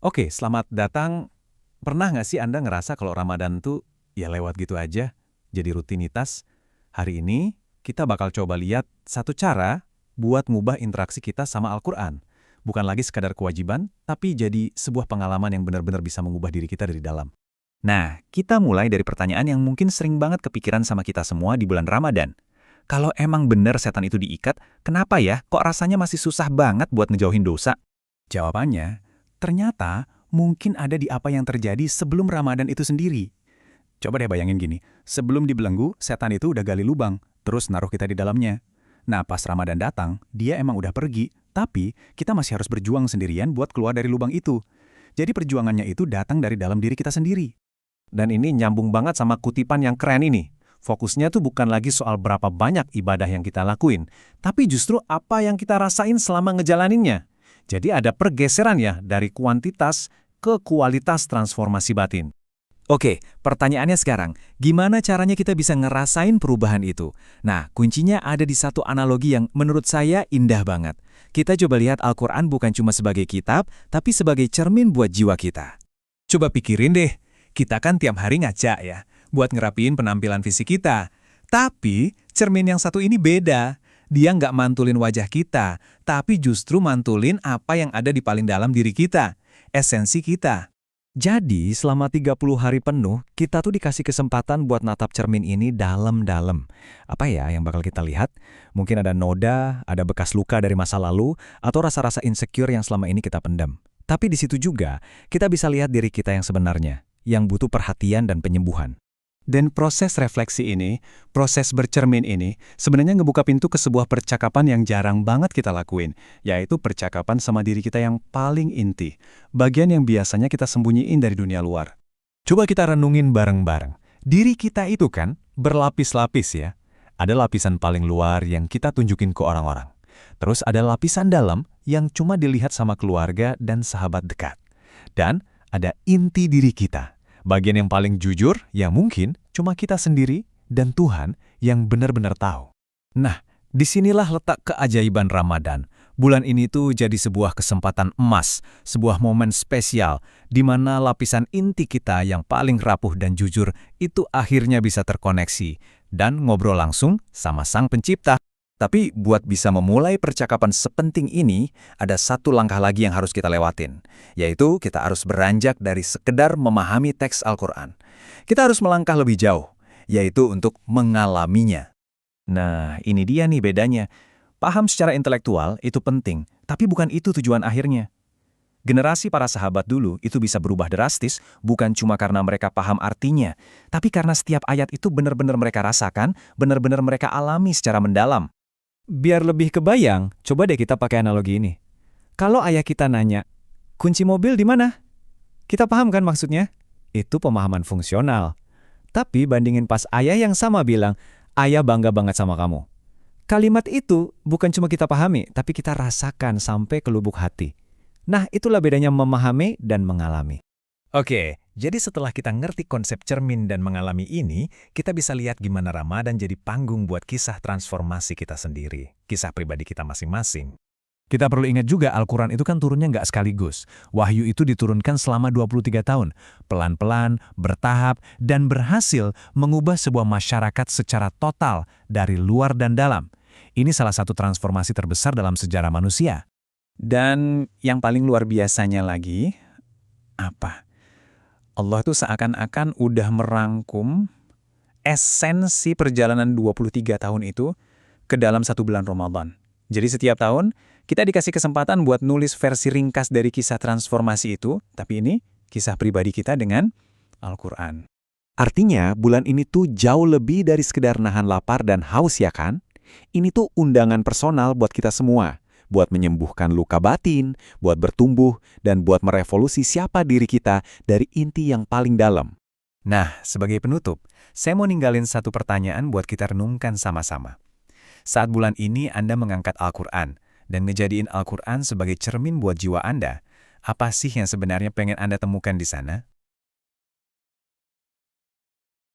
Oke, selamat datang. Pernah nggak sih Anda ngerasa kalau Ramadan tuh ya lewat gitu aja, jadi rutinitas? Hari ini kita bakal coba lihat satu cara buat ngubah interaksi kita sama Al-Quran. Bukan lagi sekadar kewajiban, tapi jadi sebuah pengalaman yang benar-benar bisa mengubah diri kita dari dalam. Nah, kita mulai dari pertanyaan yang mungkin sering banget kepikiran sama kita semua di bulan Ramadan. Kalau emang bener setan itu diikat, kenapa ya kok rasanya masih susah banget buat ngejauhin dosa? Jawabannya, ternyata mungkin ada di apa yang terjadi sebelum Ramadan itu sendiri. Coba deh bayangin gini, sebelum dibelenggu, setan itu udah gali lubang, terus naruh kita di dalamnya. Nah, pas Ramadan datang, dia emang udah pergi, tapi kita masih harus berjuang sendirian buat keluar dari lubang itu. Jadi perjuangannya itu datang dari dalam diri kita sendiri. Dan ini nyambung banget sama kutipan yang keren ini. Fokusnya tuh bukan lagi soal berapa banyak ibadah yang kita lakuin, tapi justru apa yang kita rasain selama ngejalaninnya. Jadi ada pergeseran ya dari kuantitas ke kualitas transformasi batin. Oke, pertanyaannya sekarang, gimana caranya kita bisa ngerasain perubahan itu? Nah, kuncinya ada di satu analogi yang menurut saya indah banget. Kita coba lihat Al-Quran bukan cuma sebagai kitab, tapi sebagai cermin buat jiwa kita. Coba pikirin deh, kita kan tiap hari ngaca ya, buat ngerapiin penampilan fisik kita. Tapi cermin yang satu ini beda. Dia nggak mantulin wajah kita, tapi justru mantulin apa yang ada di paling dalam diri kita, esensi kita. Jadi, selama 30 hari penuh, kita tuh dikasih kesempatan buat natap cermin ini dalam-dalam. Apa ya yang bakal kita lihat? Mungkin ada noda, ada bekas luka dari masa lalu, atau rasa-rasa insecure yang selama ini kita pendam. Tapi di situ juga, kita bisa lihat diri kita yang sebenarnya, yang butuh perhatian dan penyembuhan. Dan proses refleksi ini, proses bercermin ini, sebenarnya ngebuka pintu ke sebuah percakapan yang jarang banget kita lakuin, yaitu percakapan sama diri kita yang paling inti, bagian yang biasanya kita sembunyiin dari dunia luar. Coba kita renungin bareng-bareng. Diri kita itu kan berlapis-lapis ya. Ada lapisan paling luar yang kita tunjukin ke orang-orang. Terus ada lapisan dalam yang cuma dilihat sama keluarga dan sahabat dekat. Dan ada inti diri kita. Bagian yang paling jujur, yang mungkin cuma kita sendiri dan Tuhan yang benar-benar tahu. Nah, disinilah letak keajaiban Ramadan. Bulan ini tuh jadi sebuah kesempatan emas, sebuah momen spesial, di mana lapisan inti kita yang paling rapuh dan jujur itu akhirnya bisa terkoneksi dan ngobrol langsung sama Sang Pencipta. Tapi buat bisa memulai percakapan sepenting ini, ada satu langkah lagi yang harus kita lewatin, yaitu kita harus beranjak dari sekedar memahami teks Al-Quran. Kita harus melangkah lebih jauh, yaitu untuk mengalaminya. Nah, ini dia nih bedanya. Paham secara intelektual itu penting, tapi bukan itu tujuan akhirnya. Generasi para sahabat dulu itu bisa berubah drastis, bukan cuma karena mereka paham artinya, tapi karena setiap ayat itu benar-benar mereka rasakan, benar-benar mereka alami secara mendalam. Biar lebih kebayang, coba deh kita pakai analogi ini. Kalau ayah kita nanya, kunci mobil di mana? Kita paham kan maksudnya? Itu pemahaman fungsional. Tapi bandingin pas ayah yang sama bilang, ayah bangga banget sama kamu. Kalimat itu bukan cuma kita pahami, tapi kita rasakan sampai ke lubuk hati. Nah, itulah bedanya memahami dan mengalami. Oke, jadi setelah kita ngerti konsep cermin dan mengalami ini, kita bisa lihat gimana Ramadan jadi panggung buat kisah transformasi kita sendiri, kisah pribadi kita masing-masing. Kita perlu ingat juga Al-Quran itu kan turunnya nggak sekaligus. Wahyu itu diturunkan selama 23 tahun, pelan-pelan, bertahap, dan berhasil mengubah sebuah masyarakat secara total dari luar dan dalam. Ini salah satu transformasi terbesar dalam sejarah manusia. Dan yang paling luar biasanya lagi, apa? Allah tuh seakan-akan udah merangkum esensi perjalanan 23 tahun itu ke dalam satu bulan Ramadan. Jadi setiap tahun kita dikasih kesempatan buat nulis versi ringkas dari kisah transformasi itu, tapi ini kisah pribadi kita dengan Al-Quran. Artinya, bulan ini tuh jauh lebih dari sekedar nahan lapar dan haus ya kan? Ini tuh undangan personal buat kita semua. Buat menyembuhkan luka batin, buat bertumbuh, dan buat merevolusi siapa diri kita dari inti yang paling dalam. Nah, sebagai penutup, saya mau ninggalin satu pertanyaan buat kita renungkan sama-sama. Saat bulan ini Anda mengangkat Al-Quran dan ngejadiin Al-Quran sebagai cermin buat jiwa Anda, apa sih yang sebenarnya pengen Anda temukan di sana?